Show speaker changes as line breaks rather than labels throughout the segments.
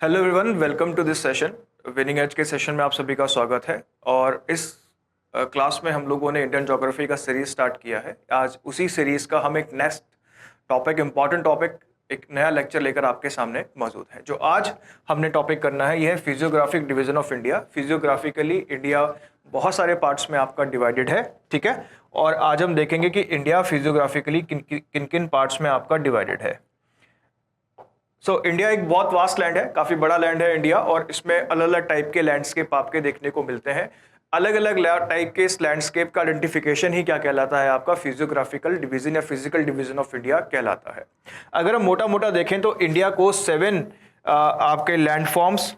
Hello everyone, welcome to this session. Winning edge के session में आप सभी का स्वागत है। और इस क्लास में हम लोगों ने इंडियन ज्योग्राफी का सीरीज स्टार्ट किया है। आज उसी सीरीज का हम एक नेक्स्ट टॉपिक, इम्पॉर्टेंट टॉपिक, एक नया लेक्चर लेकर आपके सामने मौजूद है। जो आज हमने टॉपिक करना है, यह है physiographic division of India. Physiographically India बहुत सारे पार्ट्स में आपका डिवाइडेड है, ठीक है। और आज हम देखेंगे कि इंडिया फिजियोग्राफिकली किन किन पार्ट्स में आपका डिवाइडेड है। इंडिया एक बहुत वास्ट लैंड है, काफ़ी बड़ा लैंड है इंडिया, और इसमें अलग अलग टाइप के लैंडस्केप आपके देखने को मिलते हैं। अलग अलग टाइप के इस लैंडस्केप का आइडेंटिफिकेशन ही क्या कहलाता है, आपका फिजियोग्राफिकल डिवीजन या फिजिकल डिवीजन ऑफ इंडिया कहलाता है। अगर हम मोटा मोटा देखें तो इंडिया को 7 आपके लैंडफॉर्म्स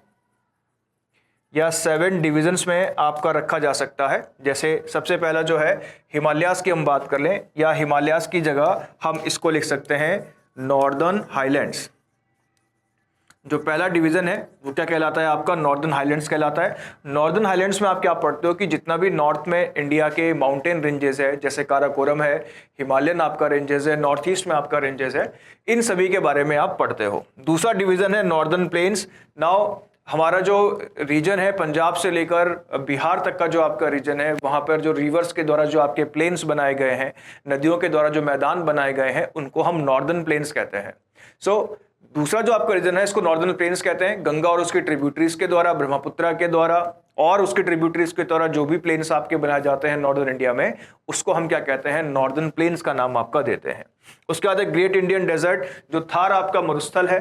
या 7 डिविजन्स में आपका रखा जा सकता है। जैसे सबसे पहला जो है हिमालयाज की हम बात कर लें, या हिमालयाज की जगह हम इसको लिख सकते हैं नॉर्दर्न हाईलैंड्स। जो पहला डिवीजन है वो क्या कहलाता है, आपका नॉर्दर्न हाईलैंड्स कहलाता है। नॉर्दर्न हाईलैंड्स में आप क्या पढ़ते हो कि जितना भी नॉर्थ में इंडिया के माउंटेन रेंजेस है, जैसे काराकोरम है, हिमालयन आपका रेंजेस है, नॉर्थ ईस्ट में आपका रेंजेस है, इन सभी के बारे में आप पढ़ते हो। दूसरा डिवीजन है नॉर्दर्न प्लेन्स। नाउ हमारा जो रीजन है, पंजाब से लेकर बिहार तक का जो आपका रीजन है, वहाँ पर जो रिवर्स के द्वारा जो आपके प्लेन्स बनाए गए हैं, नदियों के द्वारा जो मैदान बनाए गए हैं, उनको हम नॉर्दर्न प्लेन्स कहते हैं। दूसरा जो आपका रीजन है, इसको नॉर्दर्न प्लेन्स कहते हैं। गंगा और उसके ट्रिब्यूटरीज के द्वारा, ब्रह्मपुत्रा के द्वारा और उसके ट्रिब्यूटरीज के द्वारा जो भी प्लेन्स आपके बनाए जाते हैं नॉर्दर्न इंडिया में, उसको हम क्या कहते हैं, नॉर्दर्न प्लेन्स का नाम आपका देते हैं। उसके बाद ग्रेट इंडियन डेजर्ट, जो थार आपका मरुस्थल है,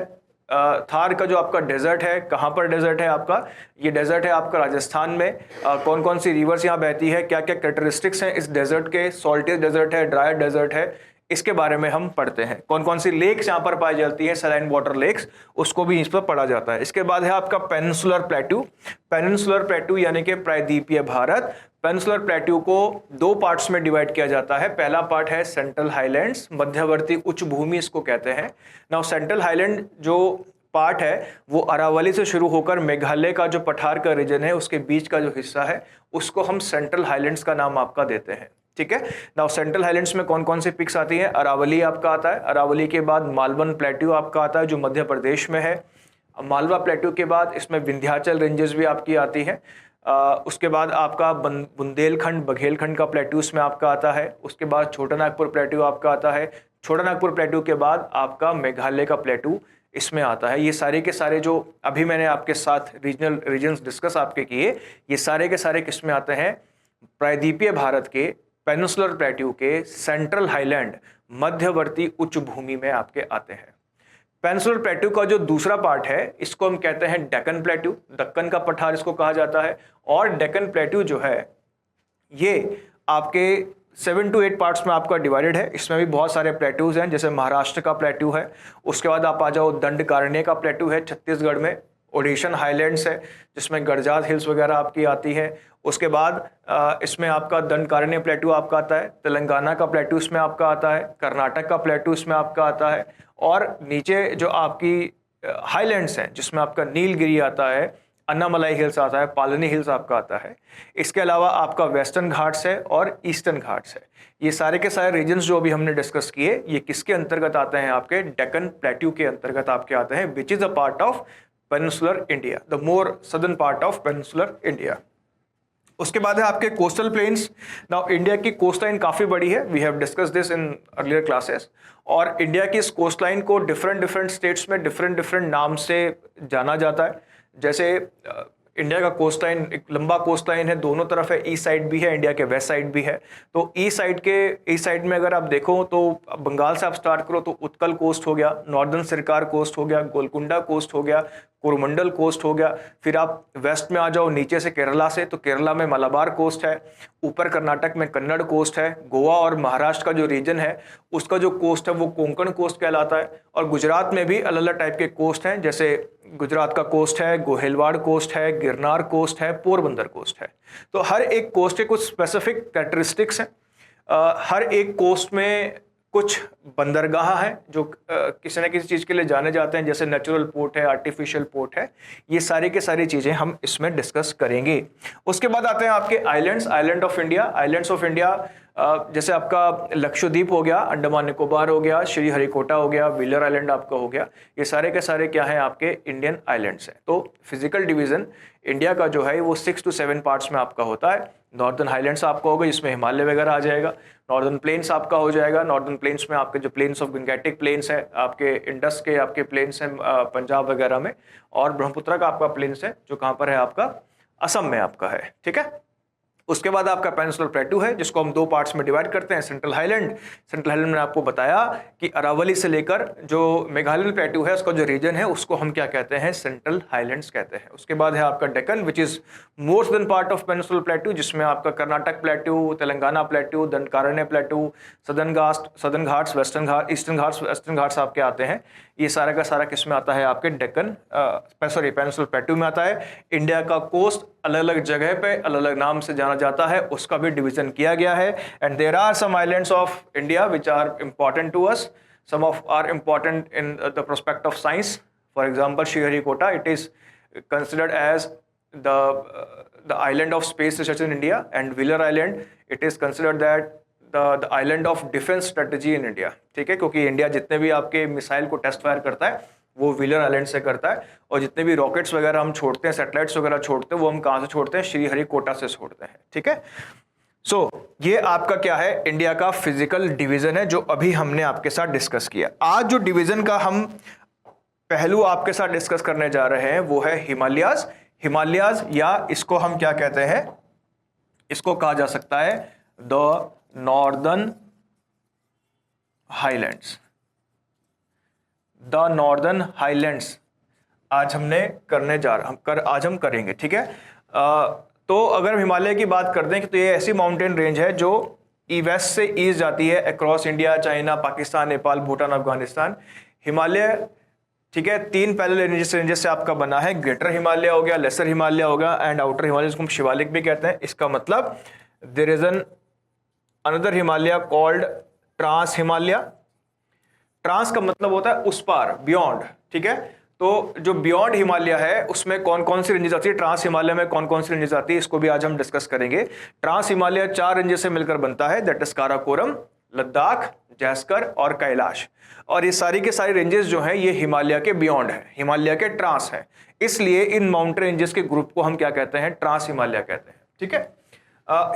थार का जो आपका डेजर्ट है, कहाँ पर डेजर्ट है आपका, ये डेजर्ट है आपका राजस्थान में। कौन कौन सी रिवर्स यहाँ बहती है, क्या क्या कैरेक्टरिस्टिक्स हैं इस डेजर्ट के, सॉल्टी डेजर्ट है, ड्राई डेजर्ट है, इसके बारे में हम पढ़ते हैं। कौन कौन सी लेक्स यहाँ पर पाई जाती हैं, सलाइन वाटर लेक्स, उसको भी इस पर पढ़ा जाता है। इसके बाद है आपका पेनिनसुलर प्लेट्यू। पेनिनसुलर प्लेट्यू यानी कि प्रायद्वीपीय भारत। पेनिनसुलर प्लेट्यू को 2 पार्ट्स में डिवाइड किया जाता है। पहला पार्ट है सेंट्रल हाईलैंड्स, मध्यवर्ती उच्च भूमि इसको कहते हैं। नाउ सेंट्रल हाईलैंड जो पार्ट है वो अरावली से शुरू होकर मेघालय का जो पठार का रीजन है, उसके बीच का जो हिस्सा है, उसको हम सेंट्रल हाईलैंड्स का नाम आपका देते हैं, ठीक है। नाउ सेंट्रल हाईलैंड्स में कौन कौन से पिक्स आती हैं, अरावली आपका आता है। अरावली के बाद मालवन प्लेट्यू आपका आता है, जो मध्य प्रदेश में है। मालवा प्लेट्यू के बाद इसमें विंध्याचल रेंजेस भी आपकी आती है। उसके बाद आपका बुंदेलखंड, बघेलखंड का प्लेट्यू इसमें आपका आता है। उसके बाद छोटा नागपुर प्लेट्यू आपका आता है। छोटा नागपुर प्लेट्यू के बाद आपका मेघालय का प्लेट्यू इसमें आता है। ये सारे के सारे जो अभी मैंने आपके साथ रीजन्स डिस्कस आपके किए, ये सारे के सारे किस में आते हैं, प्रायद्वीपीय भारत के पेनिनसुलर प्लेट्यू के सेंट्रल हाईलैंड, मध्यवर्ती उच्च भूमि में आपके आते हैं। पेनिनसुलर प्लेट्यू का जो दूसरा पार्ट है, इसको हम कहते हैं डेक्कन प्लेट्यू, दक्कन का पठार इसको कहा जाता है। और डेक्कन प्लेट्यू जो है ये आपके 7 to 8 पार्ट्स में आपका डिवाइडेड है। इसमें भी बहुत सारे प्लेट्यूज हैं, जैसे महाराष्ट्र का प्लेट्यू है। उसके बाद आप आ जाओ, दंडकारण्य का प्लेट्यू है छत्तीसगढ़ में। ओडिशन हाईलैंड्स है, जिसमें गरजात हिल्स वगैरह आपकी आती है। उसके बाद इसमें आपका दंडकारण्य प्लेट्यू आपका आता है। तेलंगाना का प्लेट्यू इसमें आपका आता है। कर्नाटक का प्लेट्यू इसमें आपका आता है। और नीचे जो आपकी हाईलैंड्स हैं, जिसमें आपका नीलगिरी आता है, अन्नामलाई हिल्स आता है, पालनी हिल्स आपका आता है। इसके अलावा आपका वेस्टर्न घाट्स है और ईस्टर्न घाट्स है। ये सारे के सारे रीजन्स जो अभी हमने डिस्कस किए, ये किसके अंतर्गत आते हैं, आपके डेक्कन प्लेट्यू के अंतर्गत आपके आते हैं, which is a part of peninsular India, the more southern part of peninsular India. उसके बाद है आपके कोस्टल प्लेन्स। नाउ इंडिया की कोस्ट लाइन काफ़ी बड़ी है, we have discuss this in earlier classes. और इंडिया की इस कोस्ट लाइन को डिफरेंट स्टेट्स में डिफरेंट नाम से जाना जाता है। जैसे इंडिया का कोस्ट लाइन एक लंबा कोस्ट लाइन है, दोनों तरफ है, ईस्ट साइड भी है, इंडिया के वेस्ट साइड भी है। तो ईस्ट साइड में अगर आप देखो तो बंगाल से आप स्टार्ट करो तो उत्कल कोस्ट हो गया, नॉर्दर्न सरकार कोस्ट हो गया, गोलकुंडा कोस्ट हो गया, कोरोमंडल कोस्ट हो गया। फिर आप वेस्ट में आ जाओ नीचे से केरला से, तो केरला में मलाबार कोस्ट है। ऊपर कर्नाटक में कन्नड़ कोस्ट है। गोवा और महाराष्ट्र का जो रीजन है, उसका जो कोस्ट है वो कोंकण कोस्ट कहलाता है। और गुजरात में भी अलग अलग टाइप के कोस्ट हैं, जैसे गुजरात का कोस्ट है, गोहेलवाड़ कोस्ट है, गिरनार कोस्ट है, पोरबंदर कोस्ट है। तो हर एक कोस्ट के कुछ स्पेसिफिक कैरेक्टरिस्टिक्स हैं। हर एक कोस्ट में कुछ बंदरगाह हैं जो किसी न किसी चीज़ के लिए जाने जाते हैं, जैसे नेचुरल पोर्ट है, आर्टिफिशियल पोर्ट है। ये सारी के सारी चीज़ें हम इसमें डिस्कस करेंगे। उसके बाद आते हैं आपके islands, island of India. Islands of India जैसे आपका लक्षद्वीप हो गया, अंडमान निकोबार हो गया, श्री हरिकोटा हो गया, व्हीलर आइलैंड आपका हो गया, ये सारे के सारे क्या हैं आपके इंडियन आइलैंड्स हैं। तो फिजिकल डिवीजन इंडिया का जो है वो 6 to 7 पार्ट्स में आपका होता है। नॉर्दर्न हाईलैंड्स आपका होगा जिसमें हिमालय वगैरह आ जाएगा, नॉर्दर्न प्लेन्स आपका हो जाएगा, नॉर्दर्न प्लेन्स में आपके जो प्लेन्स ऑफ गंगेटिक प्लेन्स है, आपके इंडस के आपके प्लेन्स हैं पंजाब वगैरह में, और ब्रह्मपुत्र का आपका प्लेन्स है जो कहाँ पर है आपका असम में आपका है, ठीक है। उसके बाद आपका पेनिनसुलर प्लेटू है जिसको हम 2 पार्ट्स में डिवाइड करते हैं। सेंट्रल हाईलैंड, सेंट्रल हाईलैंड में आपको बताया कि अरावली से लेकर जो मेघालय प्लेटू है उसका जो रीजन है उसको हम क्या कहते हैं, सेंट्रल हाईलैंड्स कहते हैं। उसके बाद है आपका Deccan which is more than part of peninsular plateau, जिसमें आपका Karnataka plateau, Telangana plateau, Dandakaranya plateau, Southern Ghats, Western Ghat, Eastern Ghats, Western Ghats आपके आते हैं। ये सारा का सारा किस में आता है आपके डेक्कन पेनिनसुलर प्लेटू में आता है। इंडिया का कोस्ट अलग अलग जगह पे अलग अलग नाम से जाना जाता है, उसका भी डिवीजन किया गया है। And there are some islands of India which are important to us, some of are important in the prospect of science. For example Sriharikota, it is considered as the island of space research in India, and Wheeler Island, it is considered that the island of defense strategy in India, ठीक है, क्योंकि India जितने भी आपके missile को test fire करता है वो व्हीलर आइलैंड से करता है, और जितने भी रॉकेट्स वगैरह हम छोड़ते हैं, सैटेलाइट्स वगैरह छोड़ते हैं, वो हम कहाँ से छोड़ते हैं, श्रीहरिकोटा से छोड़ते हैं, ठीक है। सो ये आपका क्या है, इंडिया का फिजिकल डिवीजन है जो अभी हमने आपके साथ डिस्कस किया। आज जो डिवीजन का हम पहलू आपके साथ डिस्कस करने जा रहे हैं वो है हिमालयाज। हिमालयाज, या इसको हम क्या कहते हैं, इसको कहा जा सकता है the northern highlands. The northern highlands आज हमने करने जा रहे आज हम करेंगे, ठीक है। तो अगर हम हिमालय की बात करते हैं तो ये ऐसी माउंटेन रेंज है जो वेस्ट से ईस्ट जाती है across India, China, Pakistan, Nepal, Bhutan, Afghanistan. Himalaya, ठीक है, 3 पैरेलल रेंजेस से आपका बना है। ग्रेटर हिमालय हो गया, लेसर हिमालय होगा, एंड आउटर हिमालय जिसको हम शिवालिक भी कहते हैं। इसका मतलब there is an another Himalaya called trans Himalaya. Trans का मतलब होता है उस पार, बियॉन्ड, ठीक है। तो जो बियॉन्ड हिमालय है उसमें कौन कौन सी रेंजेस आती है, ट्रांस हिमालय में कौन कौन सी रेंजेस आती है, इसको भी आज हम डिस्कस करेंगे। ट्रांस हिमालय 4 रेंजेस से मिलकर बनता है, दैट इज काराकोरम, लद्दाख, जैस्कर और कैलाश। और ये सारी के सारी रेंजेस जो हैं ये हिमालय के बियॉन्ड है, हिमालय के ट्रांस है। इसलिए इन माउंटेन रेंजेस के ग्रुप को हम क्या कहते हैं, ट्रांस हिमालय कहते हैं, ठीक है।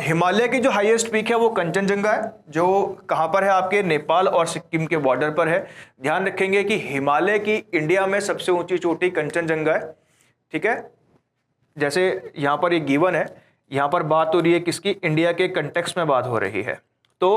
हिमालय की जो हाईएस्ट पीक है वो कंचनजंगा है, जो कहां पर है, आपके नेपाल और सिक्किम के बॉर्डर पर है। ध्यान रखेंगे कि हिमालय की इंडिया में सबसे ऊंची चोटी कंचनजंगा है, ठीक है। जैसे यहां पर ये गिवन है, यहां पर बात हो रही है किसकी, इंडिया के कंटेक्स्ट में बात हो रही है। तो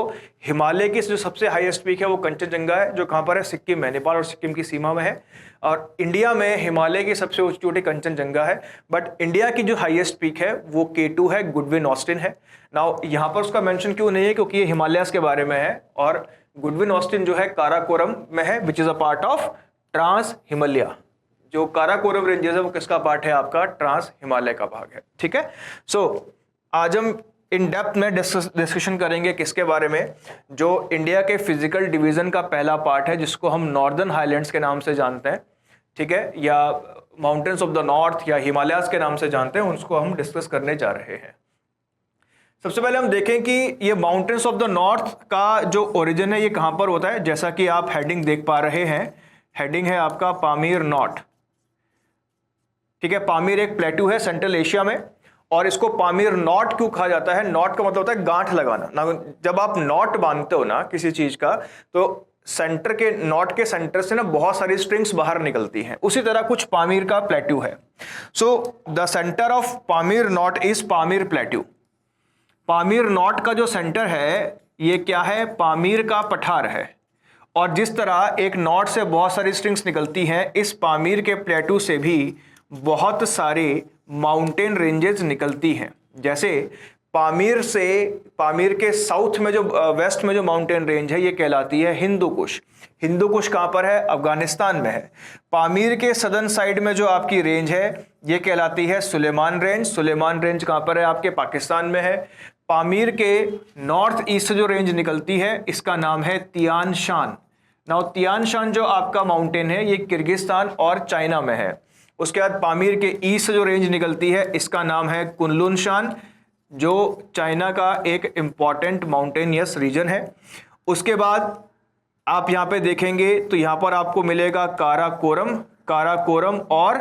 हिमालय की जो सबसे हाईएस्ट पीक है वो कंचनजंगा है, जो कहां पर है, सिक्किम में, नेपाल और सिक्किम की सीमा में है। और इंडिया में हिमालय की सबसे ऊंची चोटी कंचनजंगा है, बट इंडिया की जो हाईएस्ट पीक है वो K2 है, गुडविन ऑस्टिन है। नाउ यहाँ पर उसका मेंशन क्यों नहीं है, क्योंकि ये हिमालयास के बारे में है, और गुडविन ऑस्टिन जो है काराकोरम में है, which is a part of trans Himalaya. जो काराकोरम रेंजेस है वो किसका पार्ट है, आपका ट्रांस हिमालय का भाग है, ठीक है। सो आज हम इन डेप्थ में डिस्कशन करेंगे किसके बारे में, जो इंडिया के फिजिकल डिवीजन का पहला पार्ट है जिसको हम नॉर्दर्न हाईलैंड्स के नाम से जानते हैं, ठीक है, या माउंटेन्स ऑफ द नॉर्थ या हिमालयास के नाम से जानते हैं, उसको हम डिस्कस करने जा रहे हैं। सबसे पहले हम देखें कि ये माउंटेन्स ऑफ द नॉर्थ का जो ओरिजिन है ये कहाँ पर होता है। जैसा कि आप हेडिंग देख पा रहे हैं, हेडिंग है आपका पामीर नॉट, ठीक है। पामीर एक प्लेटू है सेंट्रल एशिया में, और इसको पामीर नॉट क्यों कहा जाता है, नॉट का मतलब होता है गांठ लगाना ना। जब आप नॉट बांधते हो ना किसी चीज का, तो सेंटर के, नॉट के सेंटर से ना बहुत सारी स्ट्रिंग्स बाहर निकलती हैं, उसी तरह कुछ पामीर का प्लेट्यू है। So the centre of Pamir not is Pamir plateau. Pamir not का जो सेंटर है ये क्या है, पामीर का पठार है। और जिस तरह एक नॉट से बहुत सारी स्ट्रिंग्स निकलती हैं, इस पामीर के प्लेट्यू से भी बहुत सारे माउंटेन रेंजेस निकलती हैं। जैसे पामीर से, पामीर के साउथ में जो वेस्ट में जो माउंटेन रेंज है ये कहलाती है हिंदू कुश। हिंदू कुश कहाँ पर है, अफगानिस्तान में है। पामीर के सदर्न साइड में जो आपकी रेंज है ये कहलाती है सुलेमान रेंज। सुलेमान रेंज कहाँ पर है, आपके पाकिस्तान में है। पामीर के नॉर्थ ईस्ट से जो रेंज निकलती है इसका नाम है Tian Shan. Now Tian Shan जो आपका माउंटेन है ये किर्गिस्तान और चाइना में है। उसके बाद पामीर के ईस्ट से जो रेंज निकलती है इसका नाम है कुनलुन शान। जो चाइना का एक इम्पॉर्टेंट माउंटेनियस रीजन है। उसके बाद आप यहाँ पे देखेंगे तो यहाँ पर आपको मिलेगा काराकोरम, काराकोरम, और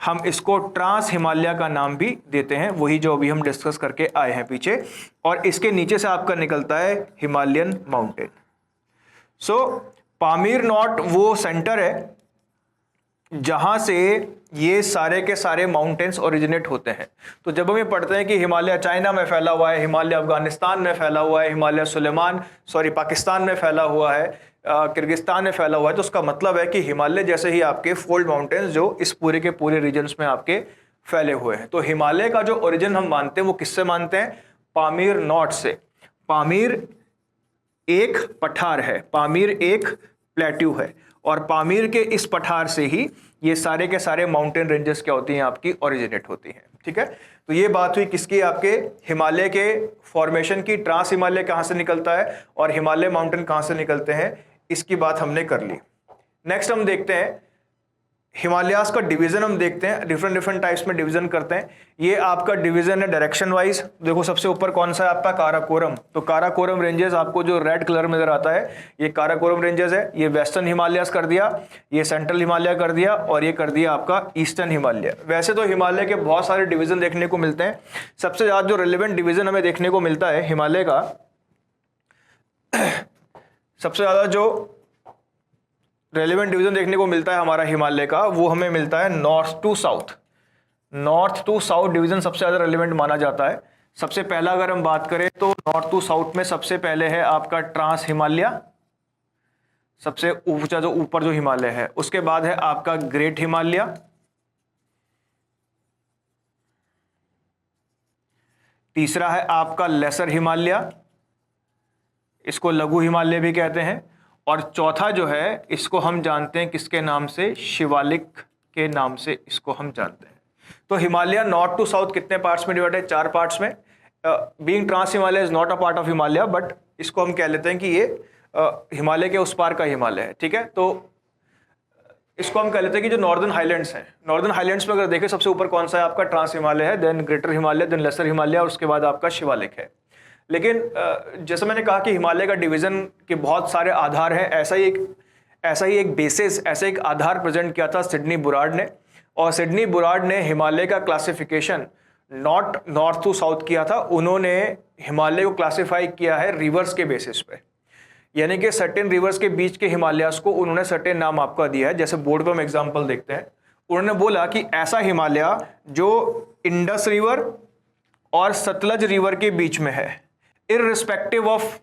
हम इसको ट्रांस हिमालय का नाम भी देते हैं, वही जो अभी हम डिस्कस करके आए हैं पीछे। और इसके नीचे से आपका निकलता है Himalayan mountain. So Pamir not वो सेंटर है जहां से ये सारे के सारे माउंटेन्स ओरिजिनेट होते हैं। तो जब हम ये पढ़ते हैं कि हिमालय चाइना में फैला हुआ है, हिमालय अफगानिस्तान में फैला हुआ है, हिमालय पाकिस्तान में फैला हुआ है, किर्गिस्तान में फैला हुआ है, तो उसका मतलब है कि हिमालय जैसे ही आपके फोल्ड माउंटेन्स जो इस पूरे के पूरे रीजन्स में आपके फैले हुए हैं। तो हिमालय का जो ओरिजिन हम मानते हैं वो किससे मानते हैं? पामीर नॉट से। पामीर एक पठार है, पामीर एक प्लेट्यू है, और पामीर के इस पठार से ही ये सारे के सारे माउंटेन रेंजेस क्या होती हैं आपकी ओरिजिनेट होती हैं। ठीक है, तो ये बात हुई किसकी? आपके हिमालय के फॉर्मेशन की। ट्रांस हिमालय कहाँ से निकलता है और हिमालय माउंटेन कहाँ से निकलते हैं, इसकी बात हमने कर ली। नेक्स्ट हम देखते हैं हिमालयास का डिवीजन। हम देखते हैं डिफरेंट टाइप्स में डिवीजन करते हैं। ये आपका डिवीजन है डायरेक्शन वाइज। देखो सबसे ऊपर कौन सा है आपका? काराकोरम। तो काराकोरम रेंजेस आपको जो रेड कलर में नजर आता है ये काराकोरम रेंजेस है। ये वेस्टर्न हिमालयास कर दिया, ये सेंट्रल हिमालय कर दिया, और ये कर दिया आपका ईस्टर्न हिमालय। वैसे तो हिमालय के बहुत सारे डिवीजन देखने को मिलते हैं। सबसे ज्यादा जो रिलेवेंट डिवीजन हमें देखने को मिलता है हिमालय का, सबसे ज्यादा जो रेलेवेंट डिवीजन देखने को मिलता है हमारा हिमालय का, वो हमें मिलता है north to south. North to south division सबसे ज्यादा रेलेवेंट माना जाता है। सबसे पहला अगर हम बात करें तो नॉर्थ टू साउथ में सबसे पहले है आपका ट्रांस हिमालय, सबसे ऊंचा जो ऊपर जो हिमालय है। उसके बाद है आपका ग्रेट हिमालय, तीसरा है आपका लेसर हिमालय, इसको लघु हिमालय भी कहते हैं, और चौथा जो है इसको हम जानते हैं किसके नाम से? शिवालिक के नाम से इसको हम जानते हैं। तो हिमालय नॉर्थ टू साउथ कितने पार्ट्स में डिवाइड है? 4 पार्ट्स में। Being trans Himalaya is not a part of Himalaya, but इसको हम कह लेते हैं कि ये हिमालय के उस पार का हिमालय है। ठीक है, तो इसको हम कह लेते हैं कि जो नॉर्दर्न हाईलैंड्स हैं, नॉर्दर्न हाईलैंड्स में अगर देखें सबसे ऊपर कौन सा है आपका? ट्रांस हिमालय है, then greater Himalaya, then lesser Himalaya, और उसके बाद आपका शिवालिक है। लेकिन जैसे मैंने कहा कि हिमालय का डिवीजन के बहुत सारे आधार हैं, ऐसा ही एक बेसिस, ऐसा एक आधार प्रेजेंट किया था सिडनी बुरार्ड ने। और सिडनी बुरार्ड ने हिमालय का क्लासिफिकेशन नॉर्थ टू साउथ किया था। उन्होंने हिमालय को क्लासिफाई किया है रिवर्स के बेसिस पे, यानी कि सर्टेन रिवर्स के बीच के हिमालयास को उन्होंने सर्टेन नाम आपका दिया है। जैसे बोर्ड पर हम एग्जाम्पल देखते हैं, उन्होंने बोला कि ऐसा हिमालय जो इंडस रिवर और सतलज रिवर के बीच में है, irrespective of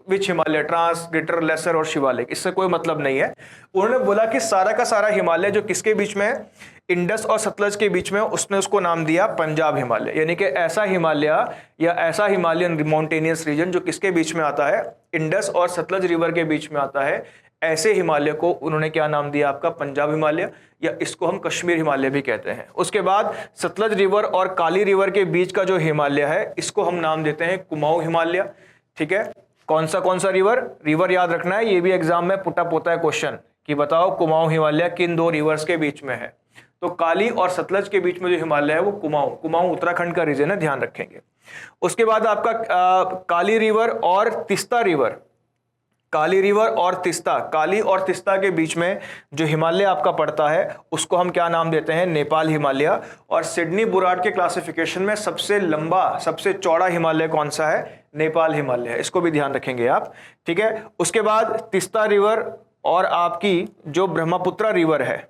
which Himalaya, trans, greater, lesser और शिवालिक, इससे कोई मतलब नहीं है। उन्होंने बोला कि सारा का सारा हिमालय जो किसके बीच में है? इंडस और सतलज के बीच में, उसने उसको नाम दिया पंजाब हिमालय। यानी कि ऐसा हिमालय या ऐसा हिमालयन माउंटेनियस रीजन जो किसके बीच में आता है? इंडस और सतलज रिवर के बीच में आता है। ऐसे हिमालय को उन्होंने क्या नाम दिया आपका? पंजाब हिमालय, या इसको हम कश्मीर हिमालय भी कहते हैं। उसके बाद सतलज रिवर और काली रिवर के बीच का जो हिमालय है, इसको हम नाम देते हैं कुमाऊं हिमालय। ठीक है, कौन सा रिवर याद रखना है, ये भी एग्जाम में पुटअप होता है क्वेश्चन कि बताओ कुमाऊं हिमालय किन 2 रिवर्स के बीच में है? तो काली और सतलज के बीच में जो हिमालय है वो कुमाऊं उत्तराखंड का रीजन है, ध्यान रखेंगे। उसके बाद आपका काली रिवर और तिस्ता रिवर, काली रिवर और तिस्ता, काली और तिस्ता के बीच में जो हिमालय आपका पड़ता है उसको हम क्या नाम देते हैं? नेपाल हिमालय। और सिडनी बुरार्ड के क्लासिफिकेशन में सबसे लंबा, सबसे चौड़ा हिमालय कौन सा है? नेपाल हिमालय। इसको भी ध्यान रखेंगे आप। ठीक है, उसके बाद तिस्ता रिवर और आपकी जो ब्रह्मपुत्र रिवर है,